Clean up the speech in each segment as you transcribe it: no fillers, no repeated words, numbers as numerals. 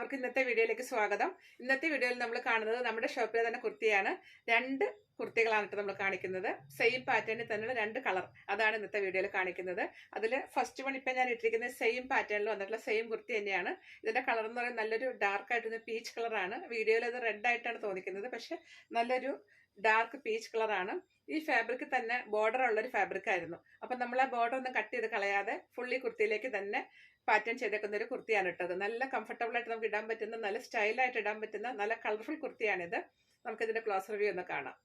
എല്ലാവർക്കും ഇന്നത്തെ വീഡിയോയിലേക്ക് സ്വാഗതം. ഇന്നത്തെ വീഡിയോയിൽ നമ്മൾ കാണുന്നത് നമ്മുടെ ഷോപ്പിലെ തന്നെ കുർത്തിയാണ്. രണ്ട് കുർത്തികളാണ് നമ്മൾ കാണിക്കുന്നത്. സെയിം പാറ്റേണിൽ തന്നെയുള്ള രണ്ട് കളർ, അതാണ് ഇന്നത്തെ വീഡിയോയിൽ കാണിക്കുന്നത്. അതിൽ ഫസ്റ്റ് വൺ ഇപ്പം ഞാൻ ഇട്ടിരിക്കുന്നത് സെയിം പാറ്റേണിൽ വന്നിട്ടുള്ള സെയിം കുർത്തി തന്നെയാണ്. ഇതിന്റെ കളർ എന്ന് പറയുന്നത് നല്ലൊരു ഡാർക്ക് ആയിട്ട് പീച്ച് കളറാണ്. വീഡിയോയിൽ അത് റെഡ് ആയിട്ടാണ് തോന്നിക്കുന്നത്, പക്ഷെ നല്ലൊരു ഡാർക്ക് പീച്ച് കളറാണ്. ഈ ഫാബ്രിക് തന്നെ ബോർഡർ ഉള്ളൊരു ഫാബ്രിക് ആയിരുന്നു. അപ്പം നമ്മൾ ആ ബോർഡർ ഒന്നും കട്ട് ചെയ്ത് കളയാതെ ഫുള്ളി കുർത്തിയിലേക്ക് തന്നെ പാറ്റേൺ ചെയ്തേക്കുന്ന ഒരു കുർത്തിയാണ് ഇട്ടത്. നല്ല കംഫർട്ടബിൾ ആയിട്ട് നമുക്ക് ഇടാൻ പറ്റുന്ന, നല്ല സ്റ്റൈലായിട്ട് ഇടാൻ പറ്റുന്ന നല്ല കളർഫുൾ കുർത്തിയാണിത്. നമുക്ക് ഇതിന്റെ ക്ലോസ് റിവ്യൂ ഒന്ന് കാണാം.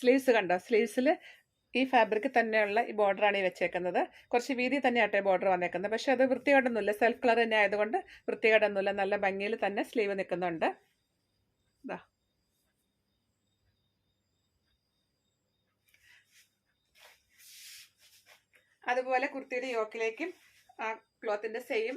സ്ലീവ്സ് കണ്ടോ? സ്ലീവ്സിൽ ഈ ഫാബ്രിക് തന്നെയുള്ള ഈ ബോർഡറാണ് ഈ വെച്ചേക്കുന്നത്. കുറച്ച് വീതി തന്നെയാട്ടെ ബോർഡർ വന്നേക്കുന്നത്, പക്ഷെ അത് വൃത്തികേടൊന്നുമില്ല. സെൽഫ് കളർ തന്നെ ആയതുകൊണ്ട് വൃത്തികേടൊന്നുമില്ല. നല്ല ഭംഗിയിൽ തന്നെ സ്ലീവ് നിൽക്കുന്നുണ്ട്. ഇതാ അതുപോലെ കുർത്തിയുടെ യോക്കിലേക്കും ആ ക്ലോത്തിന്റെ സെയിം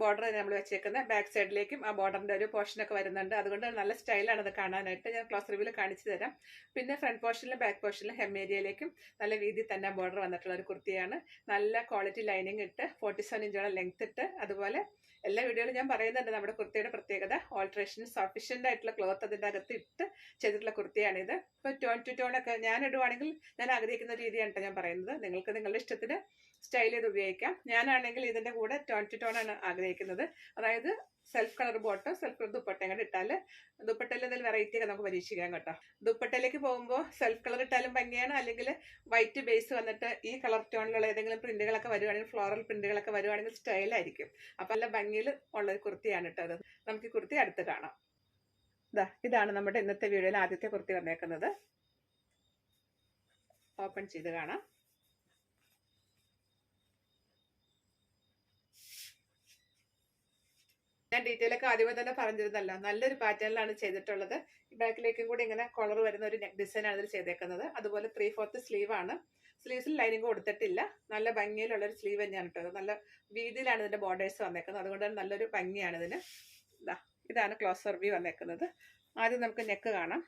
ബോർഡർ നമ്മൾ വെച്ചേക്കുന്നത്. ബാക്ക് സൈഡിലേക്കും ആ ബോർഡറിന്റെ ഒരു പോർഷനൊക്കെ വരുന്നുണ്ട്. അതുകൊണ്ട് നല്ല സ്റ്റൈലാണ് അത് കാണാനായിട്ട്. ഞാൻ ക്ലോസ് റിവ്യൂവിൽ കാണിച്ചു തരാം. പിന്നെ ഫ്രണ്ട് പോർഷനിലും ബാക്ക് പോർഷനിലും ഹെം ഏരിയയിലേക്കും നല്ല വീതി തന്നെ ബോർഡർ വന്നിട്ടുള്ള ഒരു കുർത്തിയാണ്. നല്ല ക്വാളിറ്റി ലൈനിങ് ഇട്ട് 47 ഇഞ്ചോളം ലെങ്ത് ഇട്ട്, അതുപോലെ എല്ലാ വീഡിയോയിലും ഞാൻ പറയുന്നുണ്ട് നമ്മുടെ കുർത്തിയുടെ പ്രത്യേകത. ഓൾട്രേഷൻ സഫീഷ്യൻ്റ് ആയിട്ടുള്ള ക്ലോത്ത് അതിൻ്റെ അകത്ത് ഇട്ട് ചെയ്തിട്ടുള്ള കുർത്തിയാണിത്. ഇപ്പോൾ ടോൺ ടു ടോൺ ഒക്കെ ഞാൻ ഇടുവാണെങ്കിൽ ഞാൻ ആഗ്രഹിക്കുന്ന രീതിയാണ് ഞാൻ പറയുന്നത്. നിങ്ങൾക്ക് നിങ്ങളുടെ ഇഷ്ടത്തിന് സ്റ്റൈൽ ചെയ്ത് ഉപയോഗിക്കാം. ഞാനാണെങ്കിൽ ഇതിൻ്റെ കൂടെ ടോൺ ടു ടോൺ ആണ് ആഗ്രഹിക്കുന്നത്. അതായത് self colour bottom, self colour ദുപ്പട്ടയും കൂടെ ഇട്ടാൽ ദുപ്പട്ടയിൽ എന്തെങ്കിലും വെറൈറ്റി ഒക്കെ നമുക്ക് പരീക്ഷിക്കാം കേട്ടോ. ദുപ്പട്ടയിലേക്ക് പോകുമ്പോൾ സെൽഫ് കളർ ഇട്ടാലും ഭംഗിയാണ്, അല്ലെങ്കിൽ വൈറ്റ് ബേസ് വന്നിട്ട് ഈ കളർ ടോണിലുള്ള ഏതെങ്കിലും പ്രിന്റുകളൊക്കെ വരുവാണെങ്കിൽ, ഫ്ലോറൽ പ്രിന്റുകളൊക്കെ വരുവാണെങ്കിൽ സ്റ്റൈലായിരിക്കും. അപ്പം നല്ല ഭംഗിയിൽ ഉള്ളൊരു കുർത്തിയാണ് ഇട്ടത്. നമുക്ക് ഈ കുർത്തി അടുത്ത് കാണാം. ഇതാണ് നമ്മുടെ ഇന്നത്തെ വീഡിയോയിൽ ആദ്യത്തെ കുർത്തി വന്നേക്കുന്നത്. ഓപ്പൺ ചെയ്ത് കാണാം. ഞാൻ ഡീറ്റെയിൽ ഒക്കെ ആദ്യമേ തന്നെ പറഞ്ഞിരുന്നല്ലോ, നല്ലൊരു പാറ്റേണിലാണ് ചെയ്തിട്ടുള്ളത്. ബാക്കിലേക്കും കൂടി ഇങ്ങനെ കോളർ വരുന്ന ഒരു നെക്ക് ഡിസൈൻ ആണ് ഇതിൽ ചെയ്തേക്കുന്നത്. അതുപോലെ 3/4 സ്ലീവ് ആണ്. സ്ലീവ്സിൽ ലൈനിങ് കൊടുത്തിട്ടില്ല. നല്ല ഭംഗിയിലുള്ള ഒരു സ്ലീവ് തന്നെയാണ് ഇട്ടത്. നല്ല വീതിയിലാണ് ഇതിന്റെ ബോർഡേഴ്സ് വന്നേക്കുന്നത്. അതുകൊണ്ട് തന്നെ നല്ലൊരു ഭംഗിയാണ് ഇതിന്. ഇതാണ് ക്ലോസ് റിവ്യൂ വന്നേക്കുന്നത്. ആദ്യം നമുക്ക് നെക്ക് കാണാം.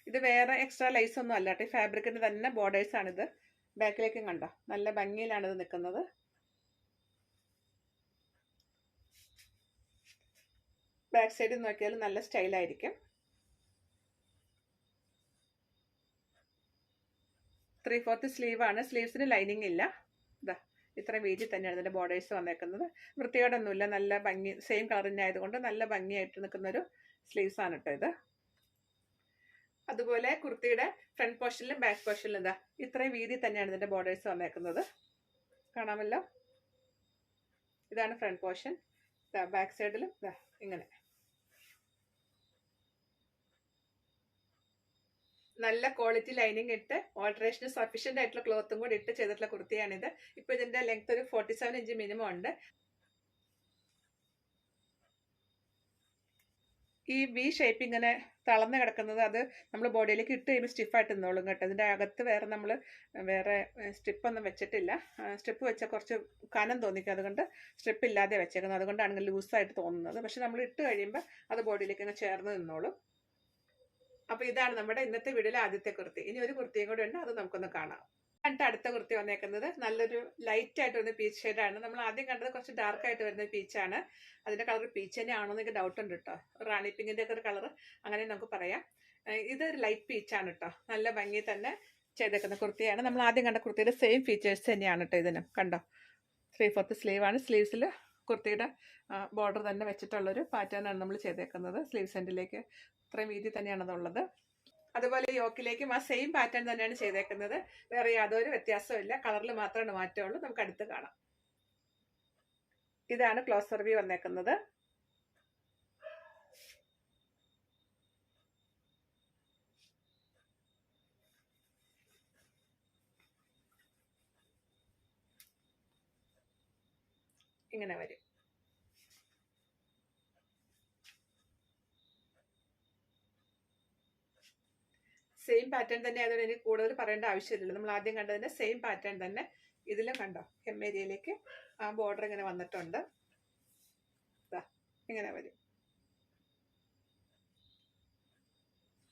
ഇത് വേറെ എക്സ്ട്രാ ലൈസ് ഒന്നും അല്ല കേട്ടോ. ഈ ഫാബ്രിക്കിന്റെ തന്നെ ബോർഡേഴ്സ് ആണിത്. ബാക്കിലേക്കും കണ്ടോ, നല്ല ഭംഗിയിലാണ് ഇത് നിൽക്കുന്നത്. ബാക്ക് സൈഡിൽ നോക്കിയാൽ നല്ല സ്റ്റൈലായിരിക്കും. 3/4 സ്ലീവ് ആണ്. സ്ലീവ്സിന് ലൈനിങ് ഇല്ല. ഇത്ര വീതി തന്നെയാണ് ഇതിന്റെ ബോർഡേഴ്സ് വന്നേക്കുന്നത്. വൃത്തികേടൊന്നുമില്ല. നല്ല ഭംഗി, സെയിം കളർ തന്നെ ആയതുകൊണ്ട് നല്ല ഭംഗിയായിട്ട് നിൽക്കുന്ന ഒരു സ്ലീവ്സ് ആണ് കേട്ടോ ഇത്. അതുപോലെ കുർത്തിയുടെ ഫ്രണ്ട് പോർഷനിലും ബാക്ക് പോർഷനിലും ഇത്രയും വീതി തന്നെയാണ് ഇതിന്റെ ബോർഡേഴ്സ് വന്നേക്കുന്നത്. കാണാമല്ലോ. ഇതാണ് ഫ്രണ്ട് പോർഷൻ. ബാക്ക് സൈഡിലും ഇങ്ങനെ നല്ല ക്വാളിറ്റി ലൈനിങ് ഇട്ട് ഓൾട്രേഷന് സഫീഷ്യന്റ് ആയിട്ടുള്ള ക്ലോത്തും കൂടി ഇട്ട് ചെയ്തിട്ടുള്ള കുർത്തിയാണിത്. ഇപ്പൊ ഇതിന്റെ ലെങ്ത് ഒരു 47 ഇഞ്ച് മിനിമം ഉണ്ട്. ഈ വി ഷേപ്പ് ഇങ്ങനെ തളർന്ന് കിടക്കുന്നത് അത് നമ്മൾ ബോഡിയിലേക്ക് ഇട്ട് കഴിയുമ്പോൾ സ്റ്റിഫായിട്ട് നിന്നോളും കേട്ടോ. ഇതിൻ്റെ അകത്ത് നമ്മൾ വേറെ സ്ട്രിപ്പൊന്നും വെച്ചിട്ടില്ല. സ്ട്രിപ്പ് വെച്ചാൽ കുറച്ച് കനം തോന്നിക്കും, അതുകൊണ്ട് സ്ട്രിപ്പ് ഇല്ലാതെ വെച്ചേക്കുന്നത്. അതുകൊണ്ടാണ് ലൂസായിട്ട് തോന്നുന്നത്. പക്ഷെ നമ്മൾ ഇട്ട് കഴിയുമ്പോൾ അത് ബോഡിയിലേക്ക് ഇങ്ങനെ ചേർന്ന് നിന്നോളും. അപ്പോൾ ഇതാണ് നമ്മുടെ ഇന്നത്തെ വീഡിയോയിലെ ആദ്യത്തെ കുർത്തി. ഇനി ഒരു കുർത്തിയും കൂടെ ഉണ്ട്, അത് നമുക്കൊന്ന് കാണാം. അടുത്ത കുർത്തി വന്നേക്കുന്നത് നല്ലൊരു ലൈറ്റ് ആയിട്ട് വരുന്ന പീച്ച് ഷെയ്ഡാണ്. നമ്മൾ ആദ്യം കണ്ടത് കുറച്ച് ഡാർക്ക് ആയിട്ട് വരുന്ന പീച്ചാണ്. അതിന്റെ കളർ പീച്ച് തന്നെ ആണോ എന്നൊക്കെ ഡൗട്ട് ഉണ്ട് കേട്ടോ. റാണി പിങ്കിന്റെ ഒക്കെ ഒരു കളർ അങ്ങനെ നമുക്ക് പറയാം. ഇത് ലൈറ്റ് പീച്ചാണ് കേട്ടോ. നല്ല ഭംഗി തന്നെ ചെയ്തേക്കുന്ന കുർത്തിയാണ്. നമ്മൾ ആദ്യം കണ്ട കുർത്തിയുടെ സെയിം ഫീച്ചേഴ്സ് തന്നെയാണ് കേട്ടോ ഇതിനും. കണ്ടോ, 3/4 സ്ലീവ് ആണ്. സ്ലീവ്സിൽ കുർത്തിയുടെ ബോർഡർ തന്നെ വെച്ചിട്ടുള്ളൊരു പാറ്റേൺ ആണ് നമ്മൾ ചെയ്തേക്കുന്നത്. സ്ലീവ് സെൻറ്റിലേക്ക് ഇത്രയും വീതി തന്നെയാണ് അതുള്ളത്. അതുപോലെ യോക്കിലേക്കും ആ സെയിം പാറ്റേൺ തന്നെയാണ് ചെയ്തേക്കുന്നത്. വേറെ യാതൊരു വ്യത്യാസവും ഇല്ല. കളറിൽ മാത്രമാണ് മാറ്റമുള്ളൂ. നമുക്ക് അടുത്ത് കാണാം. ഇതാണ് ക്ലോസ് റിവ്യൂ വന്നേക്കുന്നത്. ഇങ്ങനെ വരും. സെയിം പാറ്റേൺ തന്നെ ആയതുകൊണ്ട് എനിക്ക് കൂടുതൽ പറയേണ്ട ആവശ്യമില്ലല്ലോ. നമ്മൾ ആദ്യം കണ്ടതിന്റെ സെയിം പാറ്റേൺ തന്നെ ഇതിലും കണ്ടോ. ഹെം ഏരിയയിലേക്ക് ആ ബോർഡർ ഇങ്ങനെ വന്നിട്ടുണ്ട്. ഇങ്ങനെ വരും.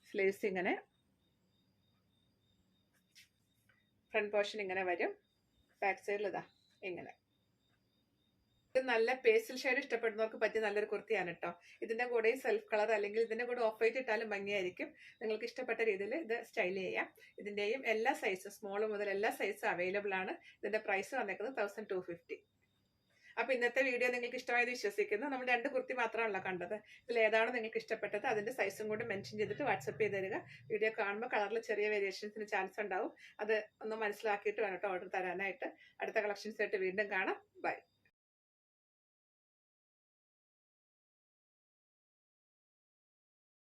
സ്ലീവ്സ് ഇങ്ങനെ ഫ്രണ്ട് പോർഷൻ ഇങ്ങനെ വരും. ബാക്ക് സൈഡിൽ ഇതാ ഇങ്ങനെ. ഇത് നല്ല പേസ്റ്റൽ ഷെയ്ഡ് ഇഷ്ടപ്പെടുന്നവർക്ക് പറ്റിയ നല്ലൊരു കുർത്തിയാണ് കേട്ടോ. ഇതിന്റെ കൂടെ സെൽഫ് കളർ അല്ലെങ്കിൽ ഇതിന്റെ കൂടെ ഓഫ് വൈറ്റ് ഇട്ടാലും ഭംഗിയായിരിക്കും. നിങ്ങൾക്ക് ഇഷ്ടപ്പെട്ട രീതിയിൽ ഇത് സ്റ്റൈൽ ചെയ്യാം. ഇതിന്റെയും എല്ലാ സൈസും സ്മോൾ മുതൽ എല്ലാ സൈസും അവൈലബിൾ ആണ്. ഇതിന്റെ പ്രൈസ് വന്നേക്കുന്നത് 1250. അപ്പൊ ഇന്നത്തെ വീഡിയോ നിങ്ങൾക്ക് ഇഷ്ടമായത് വിശ്വസിക്കുന്നു. നമ്മൾ 2 കുർത്തി മാത്രമാണല്ലോ കണ്ടത്. ഇതിൽ ഏതാണോ നിങ്ങൾക്ക് ഇഷ്ടപ്പെട്ടത് അതിന്റെ സൈസും കൂടി മെൻഷൻ ചെയ്തിട്ട് വാട്സപ്പ് ചെയ്ത് തരിക. വീഡിയോ കാണുമ്പോൾ കളറിൽ ചെറിയ വേരിയേഷൻസിന് ചാൻസ് ഉണ്ടാവും. അത് ഒന്ന് മനസ്സിലാക്കിയിട്ട് വേണം കേട്ടോ ഓർഡർ തരാനായിട്ട്. അടുത്ത കളക്ഷൻസ് ആയിട്ട് വീണ്ടും കാണാം. ബൈ.